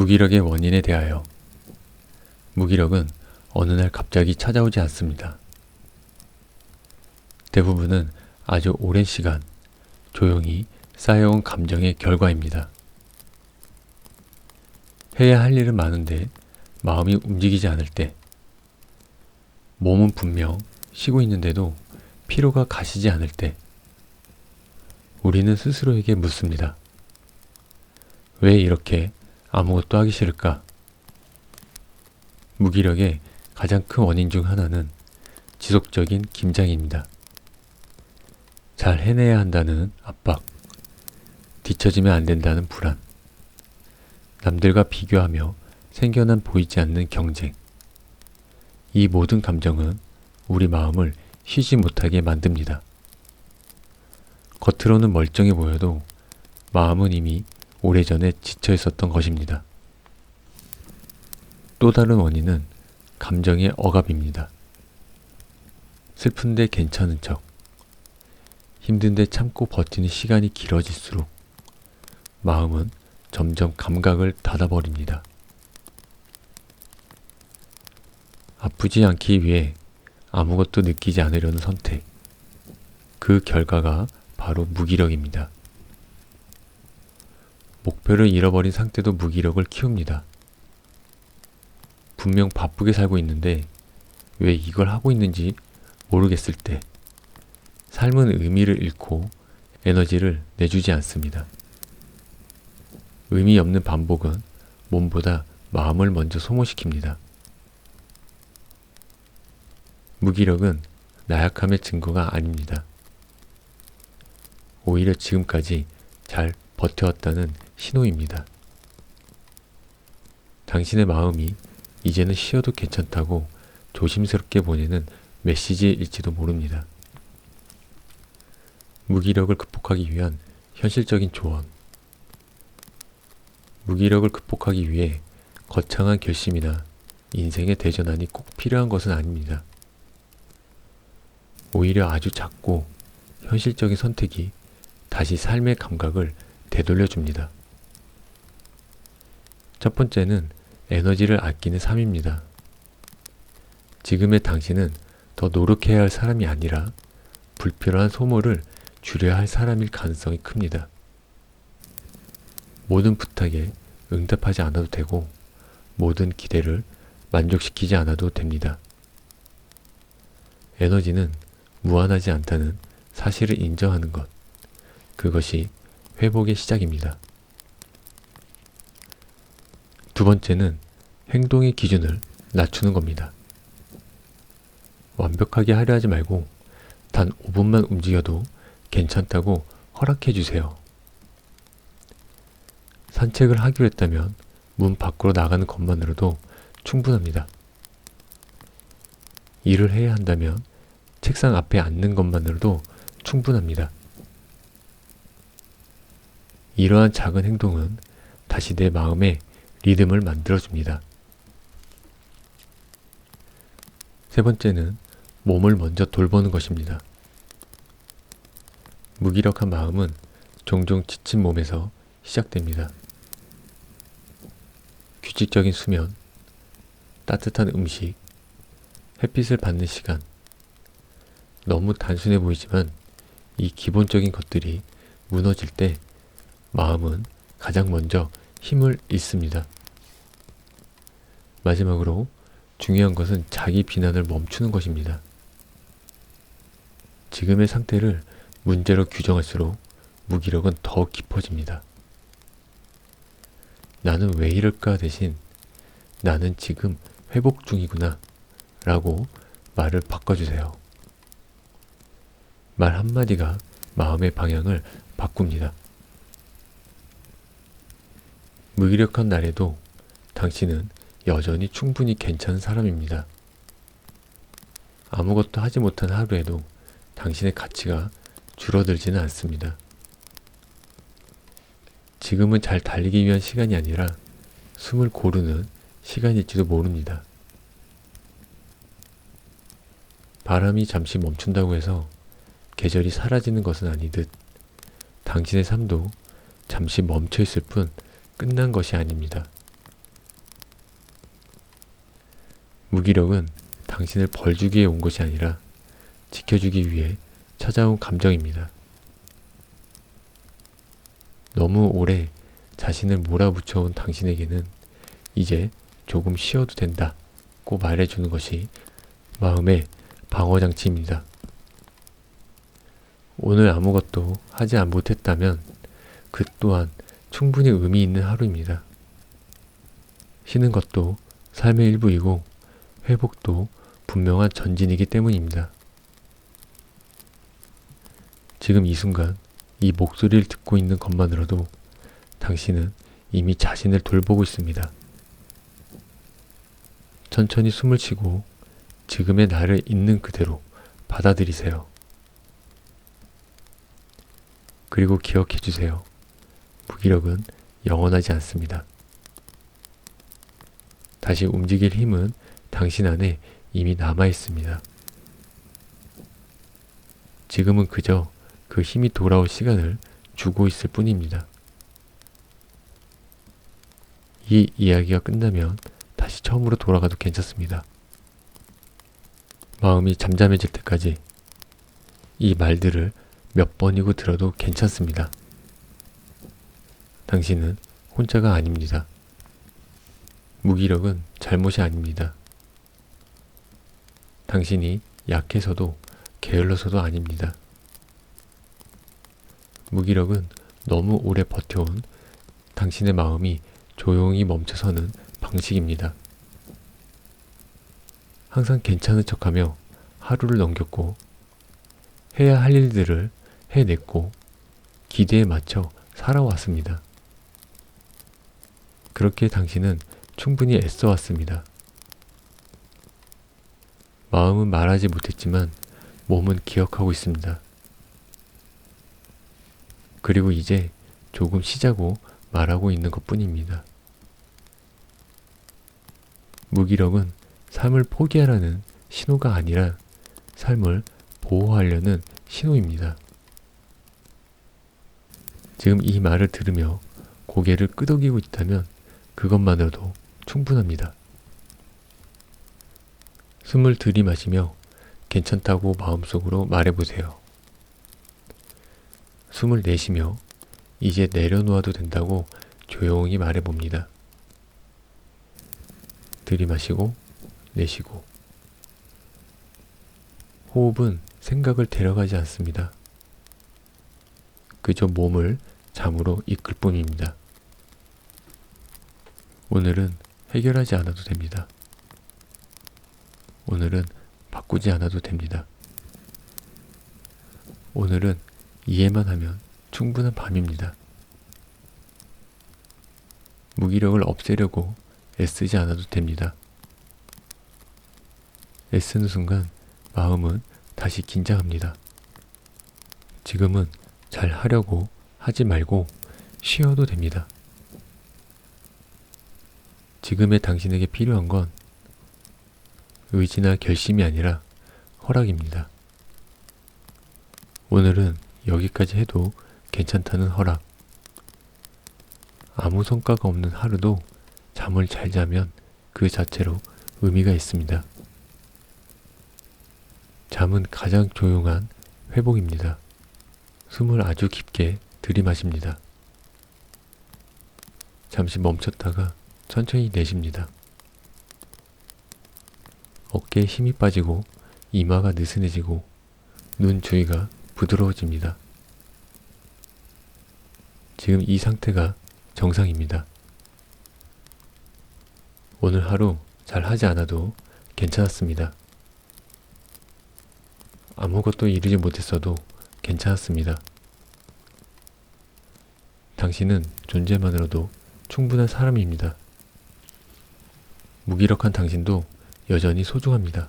무기력의 원인에 대하여. 무기력은 어느 날 갑자기 찾아오지 않습니다. 대부분은 아주 오랜 시간 조용히 쌓여온 감정의 결과입니다. 해야 할 일은 많은데 마음이 움직이지 않을 때, 몸은 분명 쉬고 있는데도 피로가 가시지 않을 때, 우리는 스스로에게 묻습니다. 왜 이렇게 아무것도 하기 싫을까? 무기력의 가장 큰 원인 중 하나는 지속적인 긴장입니다. 잘 해내야 한다는 압박, 뒤처지면 안 된다는 불안, 남들과 비교하며 생겨난 보이지 않는 경쟁. 이 모든 감정은 우리 마음을 쉬지 못하게 만듭니다. 겉으로는 멀쩡해 보여도 마음은 이미 오래전에 지쳐 있었던 것입니다. 또 다른 원인은 감정의 억압입니다. 슬픈데 괜찮은 척, 힘든데 참고 버티는 시간이 길어질수록 마음은 점점 감각을 닫아버립니다. 아프지 않기 위해 아무것도 느끼지 않으려는 선택, 그 결과가 바로 무기력입니다. 목표를 잃어버린 상태도 무기력을 키웁니다. 분명 바쁘게 살고 있는데 왜 이걸 하고 있는지 모르겠을 때 삶은 의미를 잃고 에너지를 내주지 않습니다. 의미 없는 반복은 몸보다 마음을 먼저 소모시킵니다. 무기력은 나약함의 증거가 아닙니다. 오히려 지금까지 잘 버텨왔다는 신호입니다. 당신의 마음이 이제는 쉬어도 괜찮다고 조심스럽게 보내는 메시지일지도 모릅니다. 무기력을 극복하기 위한 현실적인 조언. 무기력을 극복하기 위해 거창한 결심이나 인생의 대전환이 꼭 필요한 것은 아닙니다. 오히려 아주 작고 현실적인 선택이 다시 삶의 감각을 되돌려줍니다. 첫 번째는 에너지를 아끼는 삶입니다. 지금의 당신은 더 노력해야 할 사람이 아니라 불필요한 소모를 줄여야 할 사람일 가능성이 큽니다. 모든 부탁에 응답하지 않아도 되고 모든 기대를 만족시키지 않아도 됩니다. 에너지는 무한하지 않다는 사실을 인정하는 것, 그것이 회복의 시작입니다. 두 번째는 행동의 기준을 낮추는 겁니다. 완벽하게 하려 하지 말고 단 5분만 움직여도 괜찮다고 허락해 주세요. 산책을 하기로 했다면 문 밖으로 나가는 것만으로도 충분합니다. 일을 해야 한다면 책상 앞에 앉는 것만으로도 충분합니다. 이러한 작은 행동은 다시 내 마음에 리듬을 만들어줍니다. 세 번째는 몸을 먼저 돌보는 것입니다. 무기력한 마음은 종종 지친 몸에서 시작됩니다. 규칙적인 수면, 따뜻한 음식, 햇빛을 받는 시간. 너무 단순해 보이지만 이 기본적인 것들이 무너질 때 마음은 가장 먼저 힘을 잃습니다. 마지막으로 중요한 것은 자기 비난을 멈추는 것입니다. 지금의 상태를 문제로 규정할수록 무기력은 더 깊어집니다. 나는 왜 이럴까 대신 나는 지금 회복 중이구나 라고 말을 바꿔주세요. 말 한마디가 마음의 방향을 바꿉니다. 무기력한 날에도 당신은 여전히 충분히 괜찮은 사람입니다. 아무것도 하지 못한 하루에도 당신의 가치가 줄어들지는 않습니다. 지금은 잘 달리기 위한 시간이 아니라 숨을 고르는 시간일지도 모릅니다. 바람이 잠시 멈춘다고 해서 계절이 사라지는 것은 아니듯 당신의 삶도 잠시 멈춰 있을 뿐 끝난 것이 아닙니다. 무기력은 당신을 벌주기 위해 온 것이 아니라 지켜주기 위해 찾아온 감정입니다. 너무 오래 자신을 몰아붙여온 당신에게는 이제 조금 쉬어도 된다고 말해주는 것이 마음의 방어장치입니다. 오늘 아무것도 하지 못했다면 그 또한 충분히 의미 있는 하루입니다. 쉬는 것도 삶의 일부이고 회복도 분명한 전진이기 때문입니다. 지금 이 순간 이 목소리를 듣고 있는 것만으로도 당신은 이미 자신을 돌보고 있습니다. 천천히 숨을 쉬고 지금의 나를 있는 그대로 받아들이세요. 그리고 기억해 주세요. 무기력은 영원하지 않습니다. 다시 움직일 힘은 당신 안에 이미 남아 있습니다. 지금은 그저 그 힘이 돌아올 시간을 주고 있을 뿐입니다. 이 이야기가 끝나면 다시 처음으로 돌아가도 괜찮습니다. 마음이 잠잠해질 때까지 이 말들을 몇 번이고 들어도 괜찮습니다. 당신은 혼자가 아닙니다. 무기력은 잘못이 아닙니다. 당신이 약해서도 게을러서도 아닙니다. 무기력은 너무 오래 버텨온 당신의 마음이 조용히 멈춰서는 방식입니다. 항상 괜찮은 척하며 하루를 넘겼고 해야 할 일들을 해냈고 기대에 맞춰 살아왔습니다. 그렇게 당신은 충분히 애써왔습니다. 마음은 말하지 못했지만 몸은 기억하고 있습니다. 그리고 이제 조금 쉬자고 말하고 있는 것 뿐입니다. 무기력은 삶을 포기하라는 신호가 아니라 삶을 보호하려는 신호입니다. 지금 이 말을 들으며 고개를 끄덕이고 있다면 그것만으로도 충분합니다. 숨을 들이마시며 괜찮다고 마음속으로 말해보세요. 숨을 내쉬며 이제 내려놓아도 된다고 조용히 말해봅니다. 들이마시고 내쉬고. 호흡은 생각을 데려가지 않습니다. 그저 몸을 잠으로 이끌 뿐입니다. 오늘은 해결하지 않아도 됩니다. 오늘은 바꾸지 않아도 됩니다. 오늘은 이해만 하면 충분한 밤입니다. 무기력을 없애려고 애쓰지 않아도 됩니다. 애쓰는 순간 마음은 다시 긴장합니다. 지금은 잘 하려고 하지 말고 쉬어도 됩니다. 지금의 당신에게 필요한 건 의지나 결심이 아니라 허락입니다. 오늘은 여기까지 해도 괜찮다는 허락. 아무 성과가 없는 하루도 잠을 잘 자면 그 자체로 의미가 있습니다. 잠은 가장 조용한 회복입니다. 숨을 아주 깊게 들이마십니다. 잠시 멈췄다가 천천히 내쉽니다. 어깨에 힘이 빠지고 이마가 느슨해지고 눈 주위가 부드러워집니다. 지금 이 상태가 정상입니다. 오늘 하루 잘 하지 않아도 괜찮았습니다. 아무것도 이루지 못했어도 괜찮았습니다. 당신은 존재만으로도 충분한 사람입니다. 무기력한 당신도 여전히 소중합니다.